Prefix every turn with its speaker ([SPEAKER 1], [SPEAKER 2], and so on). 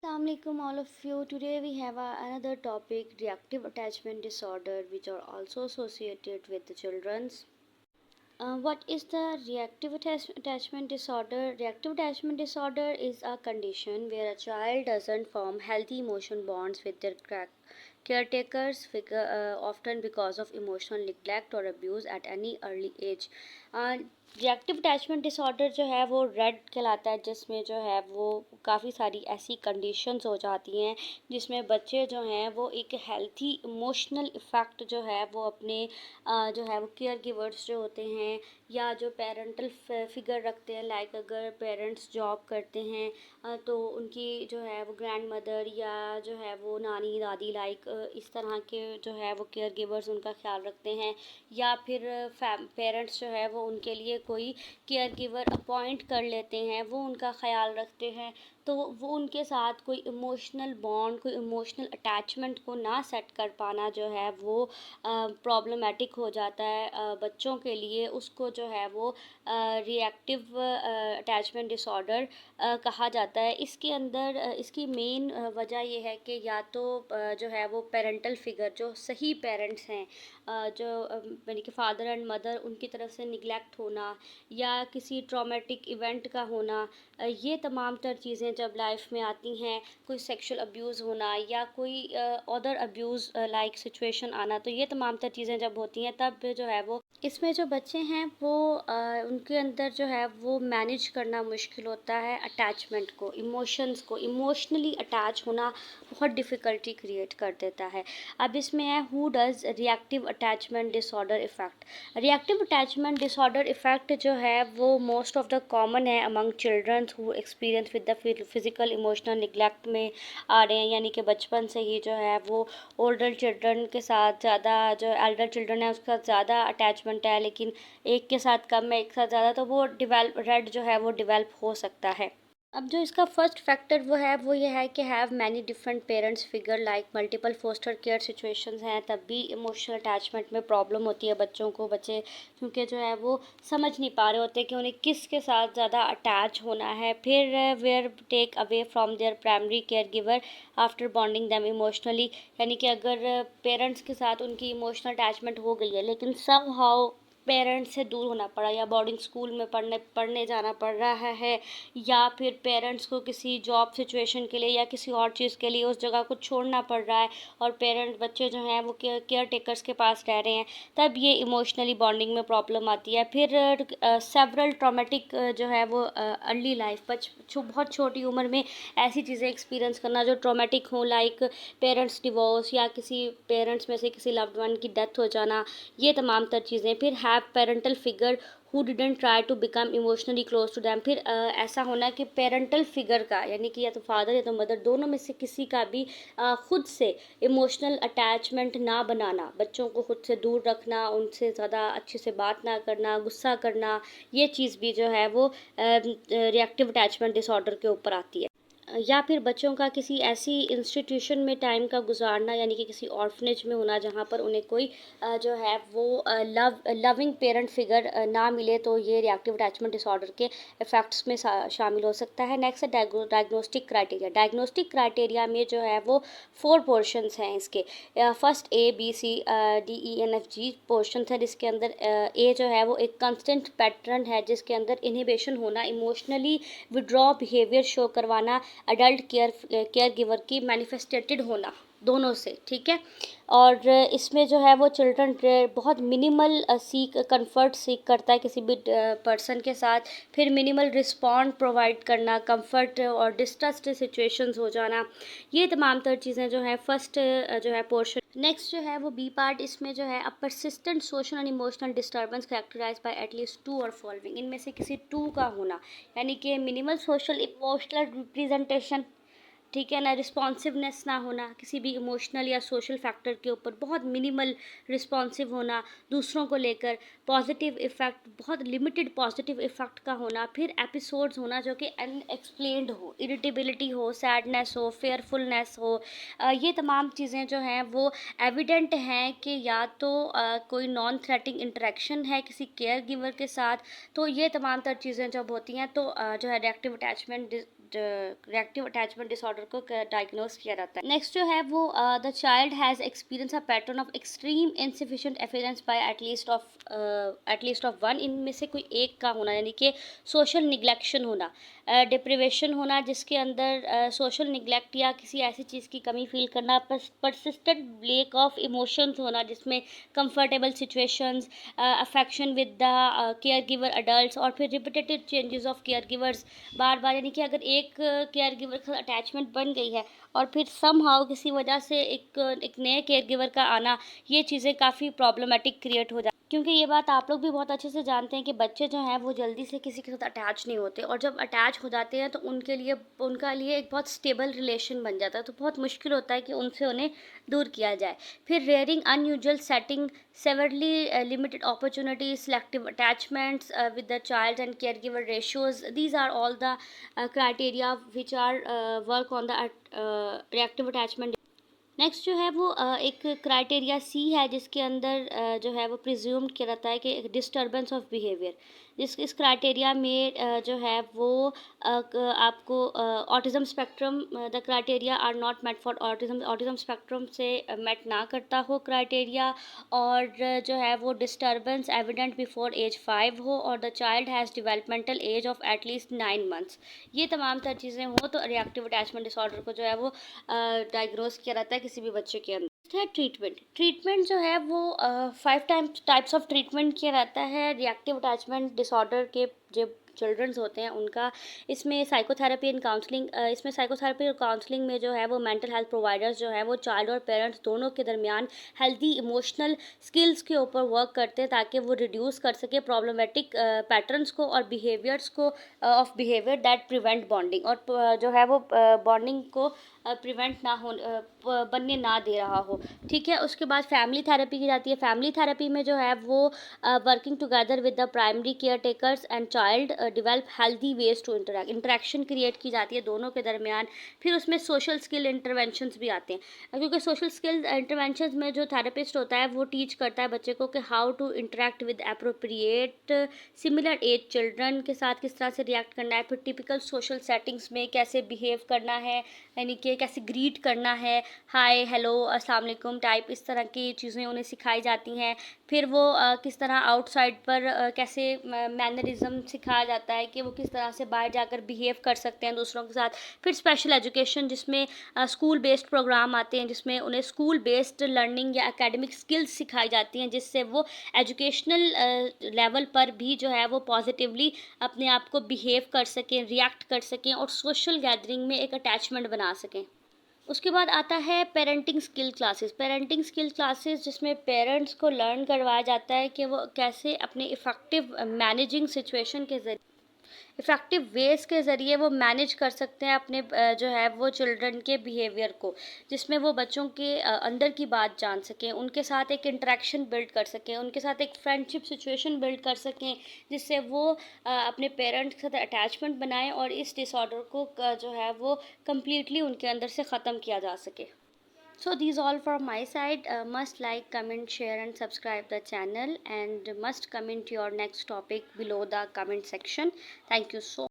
[SPEAKER 1] Assalamualaikum all of you. Today we have another topic, reactive attachment disorder, which are also associated with the children's. What is the attachment disorder? Reactive attachment disorder is a condition where a child doesn't form healthy emotion bonds with their caretakers, often because of emotional neglect or abuse at any early age. Reactive attachment disorder जो है वो red कहलाता है, जिसमें जो है वो काफ़ी सारी ऐसी कंडीशंस हो जाती हैं जिसमें बच्चे जो हैं वो एक हेल्थी इमोशनल इफ़ेक्ट जो है वो अपने जो है वो केयर गिवर्स जो होते हैं या जो पेरेंटल फिगर रखते हैं, लाइक अगर पेरेंट्स जॉब करते हैं तो उनकी जो है वो ग्रैंड मदर या जो है वो नानी दादी लाइक इस तरह के जो है वो केयर गिवर्स उनका ख्याल रखते हैं, या फिर पेरेंट्स जो है वो उनके लिए कोई केयर गिवर अपॉइंट कर लेते हैं, वो उनका ख्याल रखते हैं। तो वो उनके साथ कोई इमोशनल बॉन्ड, कोई इमोशनल अटैचमेंट को ना सेट कर पाना जो है वो प्रॉब्लमेटिक हो जाता है बच्चों के लिए। उसको जो है वो रिएक्टिव अटैचमेंट डिसऑर्डर कहा जाता है। इसके अंदर इसकी मेन वजह ये है कि या तो जो है वो पेरेंटल फिगर, जो सही पेरेंट्स हैं, जो यानी कि फादर एंड मदर, उनकी तरफ से निगलेक्ट होना या किसी ट्रॉमेटिक इवेंट का होना, ये तमाम तर चीज़ें जब लाइफ में आती हैं, कोई सेक्सुअल अब्यूज़ होना या कोई अदर अब्यूज़ लाइक सिचुएशन आना, तो ये तमाम तर चीज़ें जब होती हैं तब जो है वो इसमें जो बच्चे हैं वो उनके अंदर जो है वो मैनेज करना मुश्किल होता है अटैचमेंट को, इमोशंस को, इमोशनली अटैच होना बहुत डिफ़िकल्टी क्रिएट कर देता है। अब इसमें है who does reactive attachment disorder effect. Reactive attachment disorder effect जो है वो मोस्ट ऑफ द कॉमन है among childrens who experience with the physical emotional neglect में आ रहे हैं, यानी कि बचपन से ही जो है वो ओल्डर चिल्ड्रन के साथ ज़्यादा, जो एल्डर चिल्ड्रन है उसके साथ ज़्यादा अटैचमेंट है, लेकिन एक के साथ कम है, एक साथ ज़्यादा, तो वो रेड जो है वो डिवेल्प हो सकता है। अब जो इसका फर्स्ट फैक्टर वो ये है कि have many different parents figure, like multiple foster care situations हैं, तब भी इमोशनल अटैचमेंट में प्रॉब्लम होती है बच्चों को। बच्चे क्योंकि जो है वो समझ नहीं पा रहे होते कि उन्हें किसके साथ ज़्यादा अटैच होना है। फिर were take away from their primary care giver after bonding them emotionally, यानी कि अगर पेरेंट्स के साथ उनकी इमोशनल अटैचमेंट हो गई है लेकिन समहाउ पेरेंट्स से दूर होना पड़ा, या बोर्डिंग स्कूल में पढ़ने जाना पड़ रहा है, या फिर पेरेंट्स को किसी जॉब सिचुएशन के लिए या किसी और चीज़ के लिए उस जगह को छोड़ना पड़ रहा है और पेरेंट्स, बच्चे जो हैं वो केयर टेकर्स के पास रह रहे हैं, तब ये इमोशनली बॉन्डिंग में प्रॉब्लम आती है। फिर सेवरल ट्रॉमेटिक जो है वो अर्ली लाइफ, बहुत छोटी उम्र में ऐसी चीज़ें एक्सपीरियंस करना जो ट्रॉमेटिक हो, लाइक पेरेंट्स डिवोर्स या किसी पेरेंट्स में से किसी लव्ड वन की डेथ हो जाना, ये तमाम तर चीज़ें। फिर have parental figure who didn't try to become emotionally close to them, फिर ऐसा होना कि पेरेंटल फिगर का, यानी कि या तो फादर या तो मदर, दोनों में से किसी का भी खुद से इमोशनल अटैचमेंट ना बनाना, बच्चों को खुद से दूर रखना, उनसे ज़्यादा अच्छे से बात ना करना, गुस्सा करना, ये चीज़ भी जो है वो रिएक्टिव अटैचमेंट डिसऑर्डर के ऊपर आती है। या फिर बच्चों का किसी ऐसी इंस्टीट्यूशन में टाइम का गुजारना, यानी कि किसी ऑर्फनेज में होना जहाँ पर उन्हें कोई जो है वो लविंग पेरेंट फिगर ना मिले, तो ये रिएक्टिव अटैचमेंट डिसऑर्डर के इफ़ेक्ट्स में शामिल हो सकता है। नेक्स्ट है डायग्नोस्टिक क्राइटेरिया। डायग्नोस्टिक क्राइटेरिया में जो है वो 4 पोर्शंस हैं इसके। फर्स्ट ABCDENFG पोर्शंस है, जिसके अंदर ए जो है वो एक कंस्टेंट पैटर्न है जिसके अंदर इनहिबिशन होना, इमोशनली विड्रॉ बिहेवियर शो करवाना, अडल्ट केयर गिवर की मैनिफेस्टेटेड होना, दोनों से, ठीक है। और इसमें जो है वो चिल्ड्रन बहुत मिनिमल कंफर्ट सीख करता है किसी भी पर्सन के साथ। फिर मिनिमल रिस्पॉन्ड प्रोवाइड करना, कंफर्ट और डिस्ट्रस्ट सिचुएशंस हो जाना, ये तमाम तर चीज़ें जो है फर्स्ट जो है पोर्शन। नेक्स्ट जो है वो बी पार्ट, इसमें जो है a persistent social and emotional disturbance characterize by at least 2 और फॉलोइंग, इनमें से किसी 2 का होना, यानी कि मिनिमल सोशल इमोशनल रिप्रेजेंटेशन, ठीक है ना, रिस्पॉन्सिवनेस ना होना किसी भी इमोशनल या सोशल फैक्टर के ऊपर, बहुत मिनिमल रिस्पॉन्सिव होना दूसरों को लेकर, पॉजिटिव इफ़ेक्ट, बहुत लिमिटेड पॉजिटिव इफ़ेक्ट का होना, फिर एपिसोड्स होना जो कि अनएक्सप्लेन्ड हो, इरिटेबिलिटी हो, सैडनेस हो, फेयरफुलनेस हो, ये तमाम चीज़ें जो हैं वो एविडेंट हैं कि या तो कोई नॉन थ्रेटिंग इंटरेक्शन है किसी केयर गिवर के साथ। तो ये तमाम तर चीज़ें जब होती हैं तो जो है reactive attachment reactive attachment disorder को डायग्नोस किया जाता है। नेक्स्ट जो है वो the child has experience a pattern of extreme insufficient अफेयरेंस बाय एटलीस्ट ऑफ वन, इनमें से कोई एक का होना, यानी कि सोशल निग्लेक्शन होना, डिप्रिवेशन होना, जिसके अंदर सोशल निग्लेक्ट या किसी ऐसी चीज़ की कमी फील करना, परसिस्टेंट लेक ऑफ इमोशंस होना, जिसमें comfortable situations, affection with the caregiver adult, और फिर repetitive changes of caregivers, बार बार, यानी कि अगर एक केयर गिवर का अटैचमेंट बन गई है और फिर समहाउ किसी वजह से एक नए केयर गिवर का आना, ये चीज़ें काफ़ी प्रॉब्लमेटिक क्रिएट हो जाती, क्योंकि ये बात आप लोग भी बहुत अच्छे से जानते हैं कि बच्चे जो हैं वो जल्दी से किसी के साथ अटैच नहीं होते, और जब अटैच हो जाते हैं तो उनका लिए एक बहुत स्टेबल रिलेशन बन जाता है, तो बहुत मुश्किल होता है कि उनसे उन्हें दूर किया जाए। फिर rearing unusual setting, severely limited opportunities, selective attachments with the child and caregiver ratios. These are all the criteria which are work on the reactive attachment. Next जो है वो एक क्राइटेरिया सी है, जिसके अंदर जो है वो प्रिज्यूम किया जाता है कि डिस्टर्बेंस ऑफ बिहेवियर। इस क्राइटेरिया में जो है वो आपको autism spectrum, the criteria are not met for autism spectrum से मेट ना करता हो क्राइटेरिया, और जो है वो डिस्टर्बेंस एविडेंट बिफोर एज 5 हो, और the child has developmental age of at least 9 months. ये तमाम तर चीज़ें हों तो रिएक्टिव अटैचमेंट डिसऑर्डर को जो है वो डायग्नोस किया जाता है किसी भी बच्चे के अंदर। है ट्रीटमेंट जो है वो 5 टाइप्स ऑफ ट्रीटमेंट किया जाता है रिएक्टिव अटैचमेंट डिसऑर्डर के जो चिल्ड्रंस होते हैं उनका। इसमें साइकोथेरेपी और काउंसलिंग में जो है वो मेंटल हेल्थ प्रोवाइडर्स जो है वो चाइल्ड और पेरेंट्स दोनों के दरमियान हेल्दी इमोशनल स्किल्स के ऊपर वर्क करते हैं, ताकि वो रिड्यूस कर सके प्रॉब्लमेटिक पैटर्न्स को और बिहेवियर्स को of behaviour that prevent bonding, और जो है वो बॉन्डिंग को प्रिवेंट ना हो बनने ना दे रहा हो। ठीक है, उसके बाद फैमिली थेरेपी की जाती है। फैमिली थेरेपी में जो है वो working together with the primary care takers and child develop healthy ways to interaction create की जाती है दोनों के दरमियान। फिर उसमें सोशल स्किल इंटरवेंशंस भी आते हैं, क्योंकि सोशल स्किल इंटरवेंशंस में जो थेरेपिस्ट होता है वो टीच करता है बच्चे को कि how to interact with appropriate similar age children के साथ किस तरह से रिएक्ट करना है, फिर टिपिकल सोशल सेटिंग्स में कैसे बिहेव करना है, यानी कि कैसे ग्रीट करना है, हाय हेलो अस्सलाम वालेकुम टाइप, इस तरह की चीज़ें उन्हें सिखाई जाती हैं। फिर वो किस तरह आउटसाइड पर कैसे मैनरिज्म सिखाया जाता है कि वो किस तरह से बाहर जाकर बिहेव कर सकते हैं दूसरों के साथ। फिर स्पेशल एजुकेशन, जिसमें स्कूल बेस्ड प्रोग्राम आते हैं, जिसमें उन्हें स्कूल बेस्ड लर्निंग या एकेडमिक स्किल्स सिखाई जाती हैं, जिससे वो एजुकेशनल लेवल पर भी जो है वो पॉजिटिवली अपने आप को बिहेव कर सकें, रिएक्ट कर सकें और सोशल गैदरिंग में एक अटैचमेंट बना सकें। उसके बाद आता है पेरेंटिंग स्किल क्लासेस, जिसमें पेरेंट्स को लर्न करवाया जाता है कि वो कैसे अपने इफ़ेक्टिव मैनेजिंग सिचुएशन के ज़रिए इफ़ेक्टिव वेज के ज़रिए वो मैनेज कर सकते हैं अपने जो है वो चिल्ड्रन के बिहेवियर को, जिसमें वो बच्चों के अंदर की बात जान सकें, उनके साथ एक इंटरेक्शन बिल्ड कर सकें, उनके साथ एक फ्रेंडशिप सिचुएशन बिल्ड कर सकें, जिससे वो अपने पेरेंट्स के साथ अटैचमेंट बनाएं और इस डिसऑर्डर को जो है वो कम्प्लीटली उनके अंदर से ख़त्म किया जा सके। So these all from my side. Must like, comment, share and subscribe the channel, and must comment your next topic below the comment section. Thank you so